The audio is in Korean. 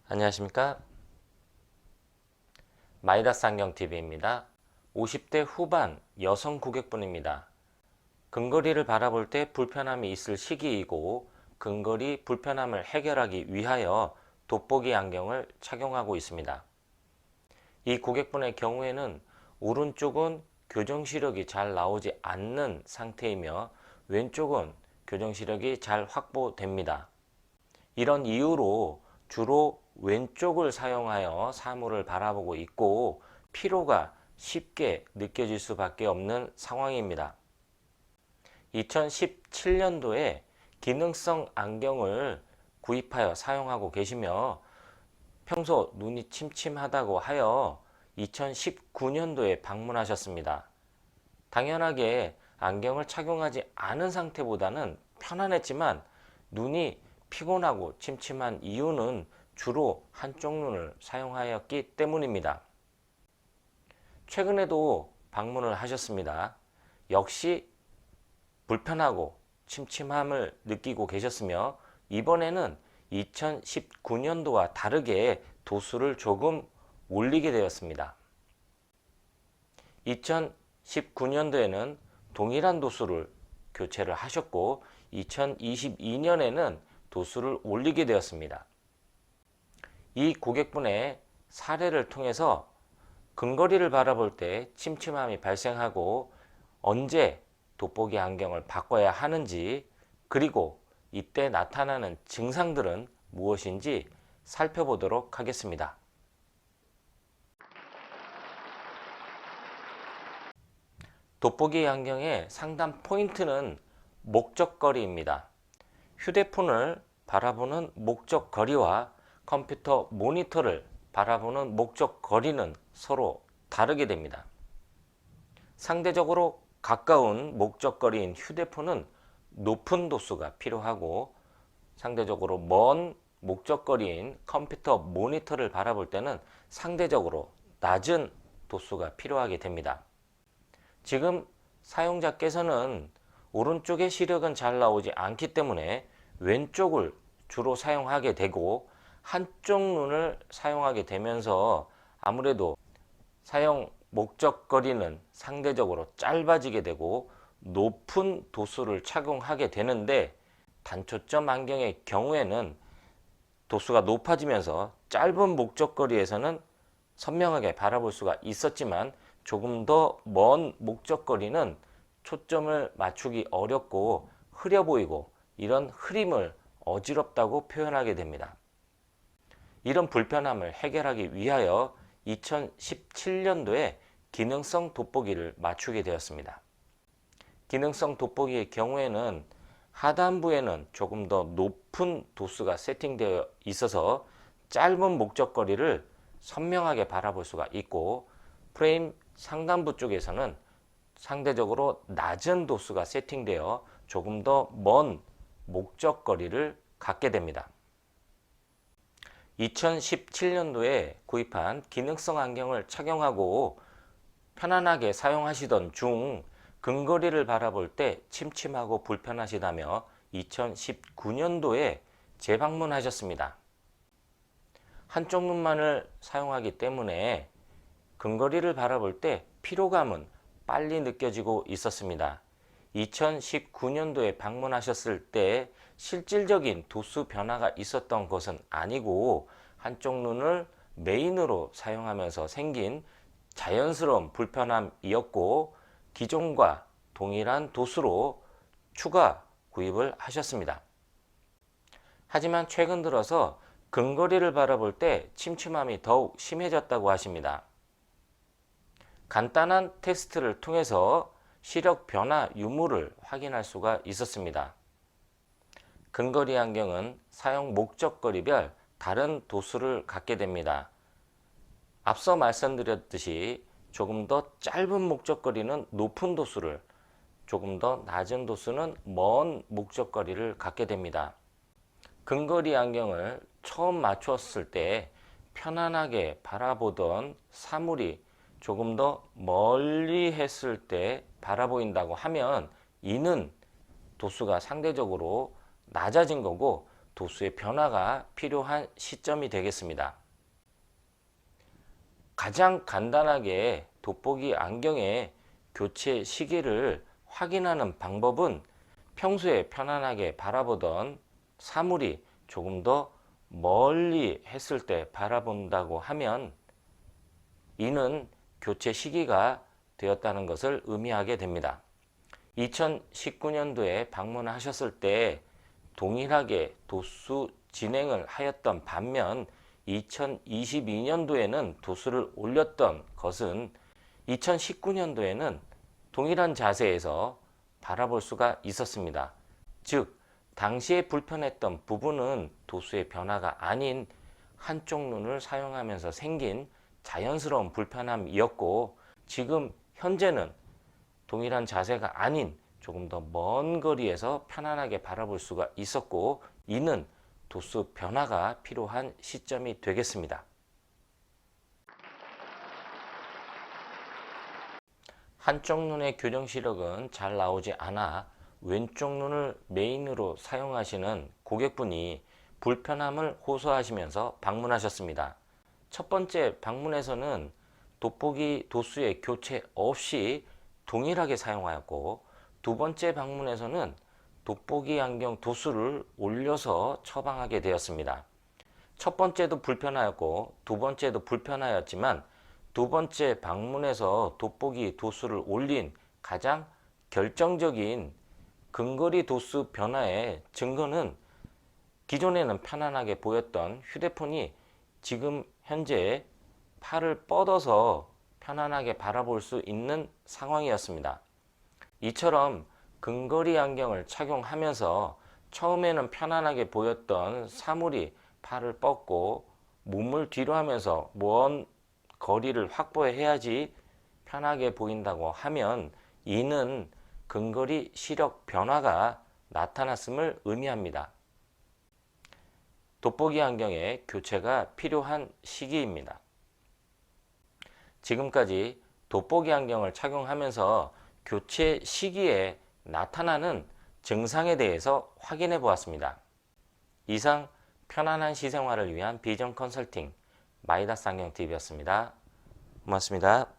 안녕하십니까? 마이다스 안경TV입니다. 50대 후반 여성 고객분입니다. 근거리를 바라볼 때 불편함이 있을 시기이고 근거리 불편함을 해결하기 위하여 돋보기 안경을 착용하고 있습니다. 이 고객분의 경우에는 오른쪽은 교정 시력이 잘 나오지 않는 상태이며 왼쪽은 교정 시력이 잘 확보됩니다. 이런 이유로 주로 왼쪽을 사용하여 사물을 바라보고 있고 피로가 쉽게 느껴질 수밖에 없는 상황입니다. 2017년도에 기능성 안경을 구입하여 사용하고 계시며 평소 눈이 침침하다고 하여 2019년도에 방문하셨습니다. 당연하게 안경을 착용하지 않은 상태보다는 편안했지만 눈이 피곤하고 침침한 이유는 주로 한쪽 눈을 사용하였기 때문입니다. 최근에도 방문을 하셨습니다. 역시 불편하고 침침함을 느끼고 계셨으며 이번에는 2019년도와 다르게 도수를 조금 올리게 되었습니다. 2019년도에는 동일한 도수를 교체를 하셨고 2022년에는 도수를 올리게 되었습니다. 이 고객분의 사례를 통해서 근거리를 바라볼 때 침침함이 발생하고 언제 돋보기 안경을 바꿔야 하는지 그리고 이때 나타나는 증상들은 무엇인지 살펴보도록 하겠습니다. 돋보기 안경의 상단 포인트는 목적거리입니다. 휴대폰을 바라보는 목적거리와 컴퓨터 모니터를 바라보는 목적거리는 서로 다르게 됩니다. 상대적으로 가까운 목적거리인 휴대폰은 높은 도수가 필요하고 상대적으로 먼 목적거리인 컴퓨터 모니터를 바라볼 때는 상대적으로 낮은 도수가 필요하게 됩니다. 지금 사용자께서는 오른쪽의 시력은 잘 나오지 않기 때문에 왼쪽을 주로 사용하게 되고 한쪽 눈을 사용하게 되면서 아무래도 사용 목적거리는 상대적으로 짧아지게 되고 높은 도수를 착용하게 되는데 단초점 안경의 경우에는 도수가 높아지면서 짧은 목적거리에서는 선명하게 바라볼 수가 있었지만 조금 더 먼 목적거리는 초점을 맞추기 어렵고 흐려 보이고 이런 흐림을 어지럽다고 표현하게 됩니다. 이런 불편함을 해결하기 위하여 2017년도에 기능성 돋보기를 맞추게 되었습니다. 기능성 돋보기의 경우에는 하단부에는 조금 더 높은 도수가 세팅되어 있어서 짧은 목적거리를 선명하게 바라볼 수가 있고 프레임 상단부 쪽에서는 상대적으로 낮은 도수가 세팅되어 조금 더 먼 목적거리를 갖게 됩니다. 2017년도에 구입한 기능성 안경을 착용하고 편안하게 사용하시던 중 근거리를 바라볼 때 침침하고 불편하시다며 2019년도에 재방문하셨습니다. 한쪽 눈만을 사용하기 때문에 근거리를 바라볼 때 피로감은 빨리 느껴지고 있었습니다. 2019년도에 방문하셨을 때 실질적인 도수 변화가 있었던 것은 아니고 한쪽 눈을 메인으로 사용하면서 생긴 자연스러운 불편함이었고 기존과 동일한 도수로 추가 구입을 하셨습니다. 하지만 최근 들어서 근거리를 바라볼 때 침침함이 더욱 심해졌다고 하십니다. 간단한 테스트를 통해서 시력 변화 유무를 확인할 수가 있었습니다. 근거리 안경은 사용 목적거리별 다른 도수를 갖게 됩니다. 앞서 말씀드렸듯이 조금 더 짧은 목적거리는 높은 도수를, 조금 더 낮은 도수는 먼 목적거리를 갖게 됩니다. 근거리 안경을 처음 맞추었을 때 편안하게 바라보던 사물이 조금 더 멀리 했을 때 바라보인다고 하면 이는 도수가 상대적으로 낮아진 거고 도수의 변화가 필요한 시점이 되겠습니다. 가장 간단하게 돋보기 안경의 교체 시기를 확인하는 방법은 평소에 편안하게 바라보던 사물이 조금 더 멀리 했을 때 바라본다고 하면 이는 교체 시기가 되었다는 것을 의미하게 됩니다. 2019년도에 방문하셨을 때 동일하게 도수 진행을 하였던 반면 2022년도에는 도수를 올렸던 것은 2019년도에는 동일한 자세에서 바라볼 수가 있었습니다. 즉, 당시에 불편했던 부분은 도수의 변화가 아닌 한쪽 눈을 사용하면서 생긴 자연스러운 불편함이었고, 지금 현재는 동일한 자세가 아닌 조금 더 먼 거리에서 편안하게 바라볼 수가 있었고, 이는 도수 변화가 필요한 시점이 되겠습니다. 한쪽 눈의 교정 시력은 잘 나오지 않아 왼쪽 눈을 메인으로 사용하시는 고객분이 불편함을 호소하시면서 방문하셨습니다. 첫 번째 방문에서는 돋보기 도수의 교체 없이 동일하게 사용하였고, 두 번째 방문에서는 돋보기 안경 도수를 올려서 처방하게 되었습니다. 첫 번째도 불편하였고 두 번째도 불편하였지만 두 번째 방문에서 돋보기 도수를 올린 가장 결정적인 근거리 도수 변화의 증거는 기존에는 편안하게 보였던 휴대폰이 지금 현재 팔을 뻗어서 편안하게 바라볼 수 있는 상황이었습니다. 이처럼 근거리 안경을 착용하면서 처음에는 편안하게 보였던 사물이 팔을 뻗고 몸을 뒤로 하면서 먼 거리를 확보해야지 편하게 보인다고 하면 이는 근거리 시력 변화가 나타났음을 의미합니다. 돋보기 안경의 교체가 필요한 시기입니다. 지금까지 돋보기 안경을 착용하면서 교체 시기에 나타나는 증상에 대해서 확인해 보았습니다. 이상 편안한 시생활을 위한 비전 컨설팅 마이다스 안경TV였습니다. 고맙습니다.